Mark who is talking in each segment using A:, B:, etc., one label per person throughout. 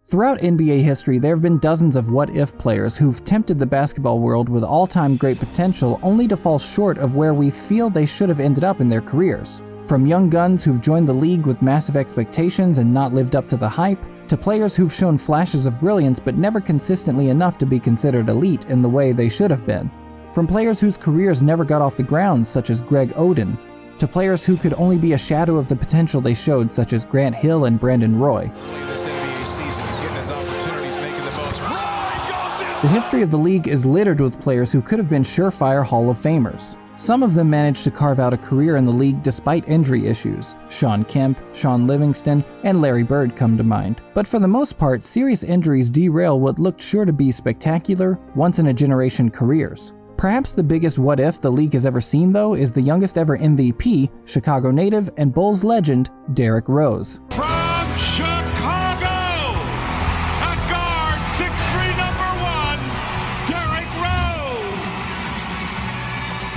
A: Throughout NBA history, there have been dozens of what-if players who've tempted the basketball world with all-time great potential only to fall short of where we feel they should have ended up in their careers. From young guns who've joined the league with massive expectations and not lived up to the hype, to players who've shown flashes of brilliance but never consistently enough to be considered elite in the way they should have been. From players whose careers never got off the ground, such as Greg Oden, to players who could only be a shadow of the potential they showed, such as Grant Hill and Brandon Roy. The history of the league is littered with players who could have been surefire Hall of Famers. Some of them managed to carve out a career in the league despite injury issues. Shawn Kemp, Sean Livingston, and Larry Bird come to mind. But for the most part, serious injuries derail what looked sure to be spectacular, once-in-a-generation careers. Perhaps the biggest what-if the league has ever seen, though, is the youngest ever MVP, Chicago native and Bulls legend, Derrick Rose.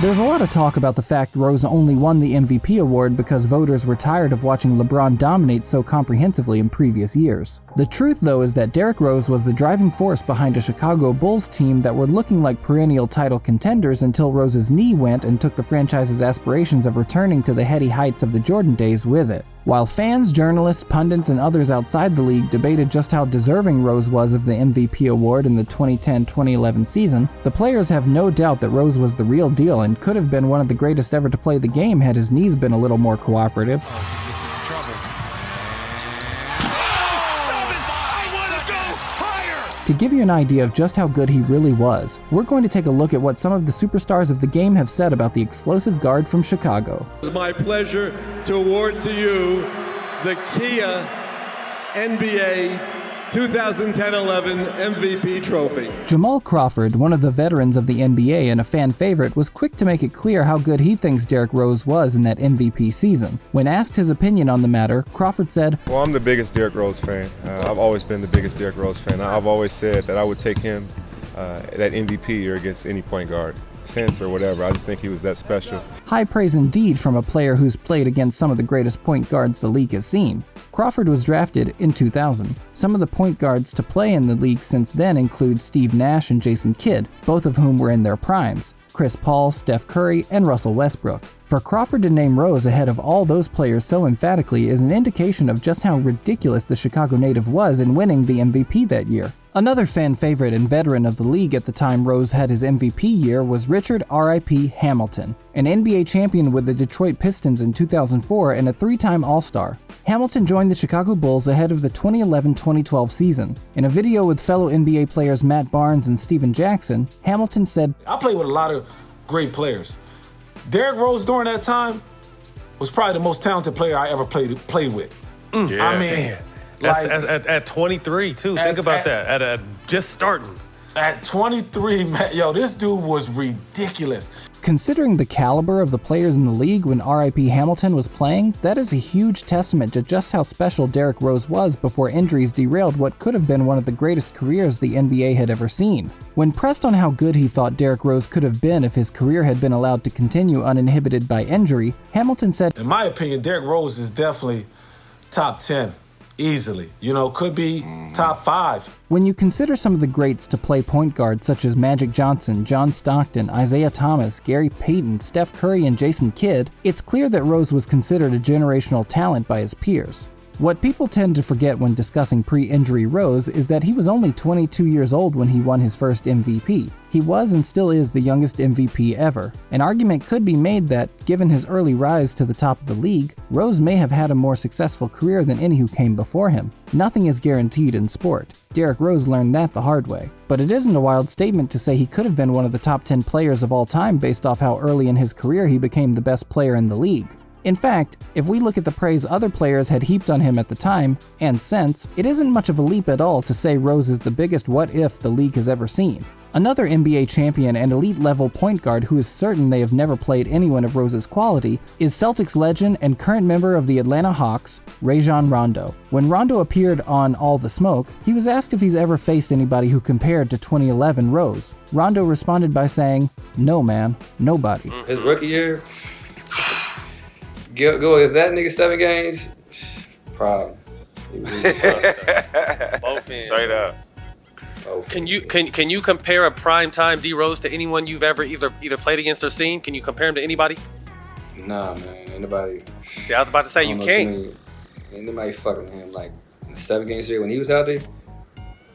A: There's a lot of talk about the fact Rose only won the MVP award because voters were tired of watching LeBron dominate so comprehensively in previous years. The truth, though, is that Derrick Rose was the driving force behind a Chicago Bulls team that were looking like perennial title contenders until Rose's knee went and took the franchise's aspirations of returning to the heady heights of the Jordan days with it. While fans, journalists, pundits, and others outside the league debated just how deserving Rose was of the MVP award in the 2010-2011 season, the players have no doubt that Rose was the real deal and could have been one of the greatest ever to play the game had his knees been a little more cooperative. To give you an idea of just how good he really was, we're going to take a look at what some of the superstars of the game have said about the explosive guard from Chicago.
B: It's my pleasure to award to you the Kia NBA 2010-11 MVP trophy.
A: Jamal Crawford, one of the veterans of the NBA and a fan favorite, was quick to make it clear how good he thinks Derrick Rose was in that MVP season. When asked his opinion on the matter, Crawford said,
C: "Well, I'm the biggest Derrick Rose fan. I've always been the biggest Derrick Rose fan. I've always said that I would take him that MVP year against any point guard. Sense or whatever. I just think he was that special."
A: High praise indeed from a player who's played against some of the greatest point guards the league has seen. Crawford was drafted in 2000. Some of the point guards to play in the league since then include Steve Nash and Jason Kidd, both of whom were in their primes, Chris Paul, Steph Curry, and Russell Westbrook. For Crawford to name Rose ahead of all those players so emphatically is an indication of just how ridiculous the Chicago native was in winning the MVP that year. Another fan favorite and veteran of the league at the time Rose had his MVP year was Richard R.I.P. Hamilton, an NBA champion with the Detroit Pistons in 2004 and a three-time All-Star. Hamilton joined the Chicago Bulls ahead of the 2011-2012 season. In a video with fellow NBA players Matt Barnes and Steven Jackson, Hamilton said,
D: "I played with a lot of great players. Derrick Rose during that time was probably the most talented player I ever played with.
E: Yeah.
D: I mean,
E: like, at 23 too. Think about that. At just starting.
D: At 23, man, yo, this dude was ridiculous.
A: Considering the caliber of the players in the league when R.I.P. Hamilton was playing, that is a huge testament to just how special Derrick Rose was before injuries derailed what could have been one of the greatest careers the NBA had ever seen. When pressed on how good he thought Derrick Rose could have been if his career had been allowed to continue uninhibited by injury, Hamilton said,
D: "In my opinion, Derrick Rose is definitely top 10. Easily. You know, could be top 5.
A: When you consider some of the greats to play point guard such as Magic Johnson, John Stockton, Isaiah Thomas, Gary Payton, Steph Curry, and Jason Kidd, it's clear that Rose was considered a generational talent by his peers. What people tend to forget when discussing pre-injury Rose is that he was only 22 years old when he won his first MVP. He was and still is the youngest MVP ever. An argument could be made that, given his early rise to the top of the league, Rose may have had a more successful career than any who came before him. Nothing is guaranteed in sport. Derrick Rose learned that the hard way. But it isn't a wild statement to say he could have been one of the top 10 players of all time based off how early in his career he became the best player in the league. In fact, if we look at the praise other players had heaped on him at the time, and since, it isn't much of a leap at all to say Rose is the biggest what-if the league has ever seen. Another NBA champion and elite-level point guard who is certain they have never played anyone of Rose's quality is Celtics legend and current member of the Atlanta Hawks, Rajon Rondo. When Rondo appeared on All the Smoke, he was asked if he's ever faced anybody who compared to 2011 Rose. Rondo responded by saying, "No man, nobody."
F: His rookie year, go against that nigga 7 games, problem. He was
E: fan.
C: Straight up.
E: Can you compare a primetime D Rose to anyone you've ever either played against or seen? Can you compare him to anybody?
F: Nah, man. Anybody.
E: See, I was about to say you can't.
F: Anybody fucking with him like in the 7-game series when he was out there.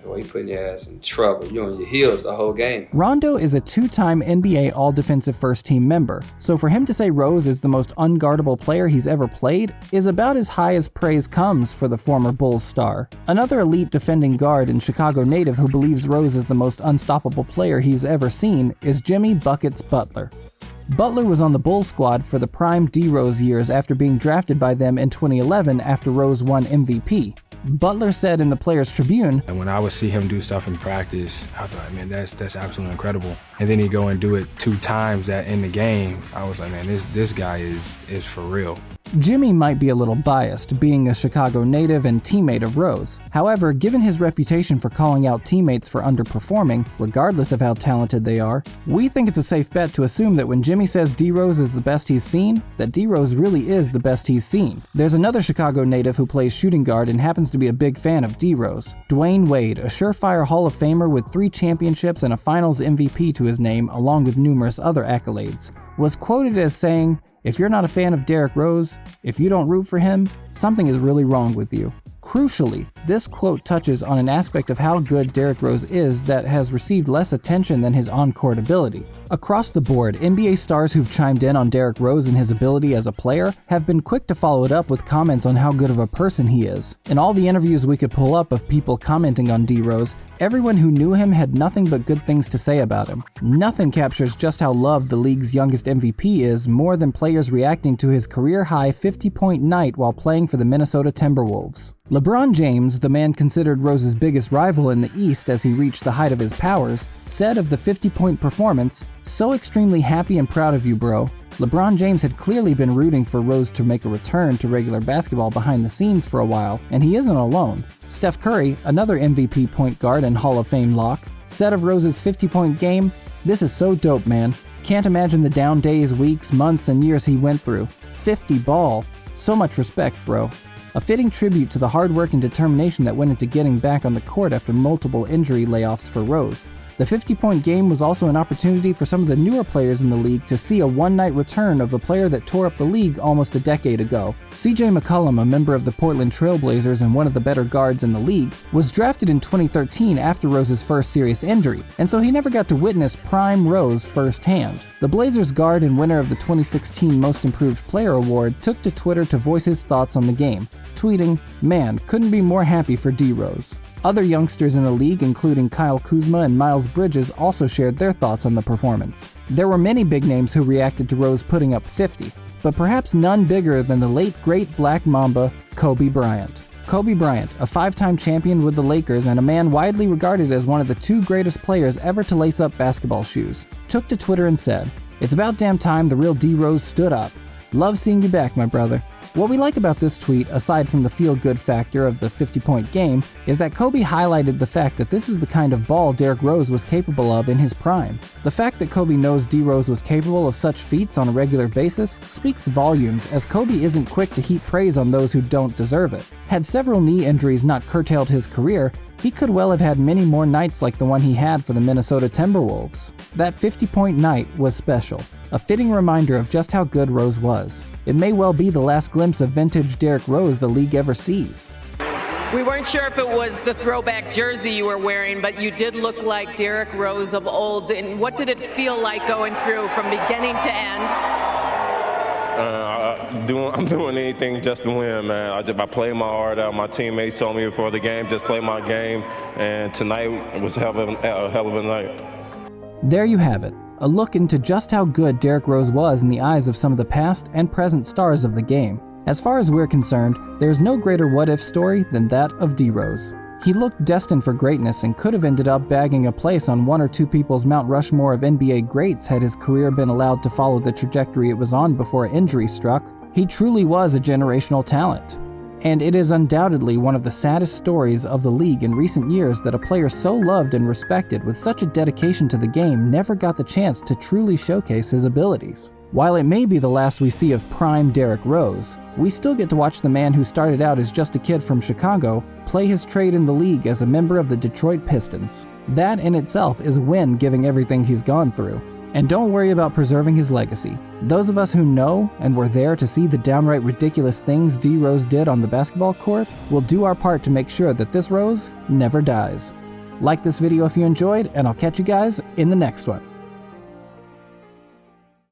F: Boy, he putting your ass in trouble. You on your heels the whole game.
A: Rondo is a 2-time NBA All-Defensive First-Team member, so for him to say Rose is the most unguardable player he's ever played is about as high as praise comes for the former Bulls star. Another elite defending guard and Chicago native who believes Rose is the most unstoppable player he's ever seen is Jimmy Buckets Butler. Butler was on the Bulls squad for the prime D-Rose years after being drafted by them in 2011 after Rose won MVP. Butler said in the Players Tribune,
G: "And when I would see him do stuff in practice, I thought, man, that's absolutely incredible. And then he go and do it 2 times that in the game. I was like, man, this guy is for real."
A: Jimmy might be a little biased, being a Chicago native and teammate of Rose. However, given his reputation for calling out teammates for underperforming, regardless of how talented they are, we think it's a safe bet to assume that when Jimmy says D-Rose is the best he's seen, that D-Rose really is the best he's seen. There's another Chicago native who plays shooting guard and happens to be a big fan of D-Rose. Dwayne Wade, a surefire Hall of Famer with 3 championships and a Finals MVP to his name, along with numerous other accolades, was quoted as saying, "If you're not a fan of Derrick Rose, if you don't root for him, something is really wrong with you." Crucially, this quote touches on an aspect of how good Derrick Rose is that has received less attention than his on-court ability. Across the board, NBA stars who've chimed in on Derrick Rose and his ability as a player have been quick to follow it up with comments on how good of a person he is. In all the interviews we could pull up of people commenting on D-Rose, everyone who knew him had nothing but good things to say about him. Nothing captures just how loved the league's youngest MVP is more than players reacting to his career-high 50-point night while playing for the Minnesota Timberwolves. LeBron James, the man considered Rose's biggest rival in the East as he reached the height of his powers, said of the 50-point performance, "So extremely happy and proud of you, bro." LeBron James had clearly been rooting for Rose to make a return to regular basketball behind the scenes for a while, and he isn't alone. Steph Curry, another MVP point guard and Hall of Fame lock, said of Rose's 50-point game, "This is so dope, man. Can't imagine the down days, weeks, months, and years he went through. 50 ball. So much respect, bro." A fitting tribute to the hard work and determination that went into getting back on the court after multiple injury layoffs for Rose. The 50-point game was also an opportunity for some of the newer players in the league to see a one-night return of the player that tore up the league almost a decade ago. CJ McCollum, a member of the Portland Trail Blazers and one of the better guards in the league, was drafted in 2013 after Rose's first serious injury, and so he never got to witness prime Rose firsthand. The Blazers guard and winner of the 2016 Most Improved Player Award took to Twitter to voice his thoughts on the game, tweeting, "Man, couldn't be more happy for D-Rose." Other youngsters in the league, including Kyle Kuzma and Miles Bridges, also shared their thoughts on the performance. There were many big names who reacted to Rose putting up 50, but perhaps none bigger than the late great Black Mamba, Kobe Bryant. Kobe Bryant, a 5-time champion with the Lakers and a man widely regarded as one of the 2 greatest players ever to lace up basketball shoes, took to Twitter and said, "It's about damn time the real D-Rose stood up. Love seeing you back, my brother." What we like about this tweet, aside from the feel-good factor of the 50-point game, is that Kobe highlighted the fact that this is the kind of ball Derrick Rose was capable of in his prime. The fact that Kobe knows D-Rose was capable of such feats on a regular basis speaks volumes, as Kobe isn't quick to heap praise on those who don't deserve it. Had several knee injuries not curtailed his career, he could well have had many more nights like the one he had for the Minnesota Timberwolves. That 50-point night was special, a fitting reminder of just how good Rose was. It may well be the last glimpse of vintage Derrick Rose the league ever sees.
H: We weren't sure if it was the throwback jersey you were wearing, but you did look like Derrick Rose of old. And what did it feel like going through from beginning to end?
C: I'm doing anything just to win, man. I play my heart out. My teammates told me before the game, just play my game. And tonight was a hell of a night.
A: There you have it. A look into just how good Derrick Rose was in the eyes of some of the past and present stars of the game. As far as we're concerned, there's no greater what-if story than that of D-Rose. He looked destined for greatness and could have ended up bagging a place on 1 or 2 people's Mount Rushmore of NBA greats had his career been allowed to follow the trajectory it was on before injury struck. He truly was a generational talent. And it is undoubtedly one of the saddest stories of the league in recent years that a player so loved and respected with such a dedication to the game never got the chance to truly showcase his abilities. While it may be the last we see of prime Derrick Rose, we still get to watch the man who started out as just a kid from Chicago play his trade in the league as a member of the Detroit Pistons. That in itself is a win given everything he's gone through. And don't worry about preserving his legacy. Those of us who know and were there to see the downright ridiculous things D. Rose did on the basketball court will do our part to make sure that this Rose never dies. Like this video if you enjoyed, and I'll catch you guys in the next one.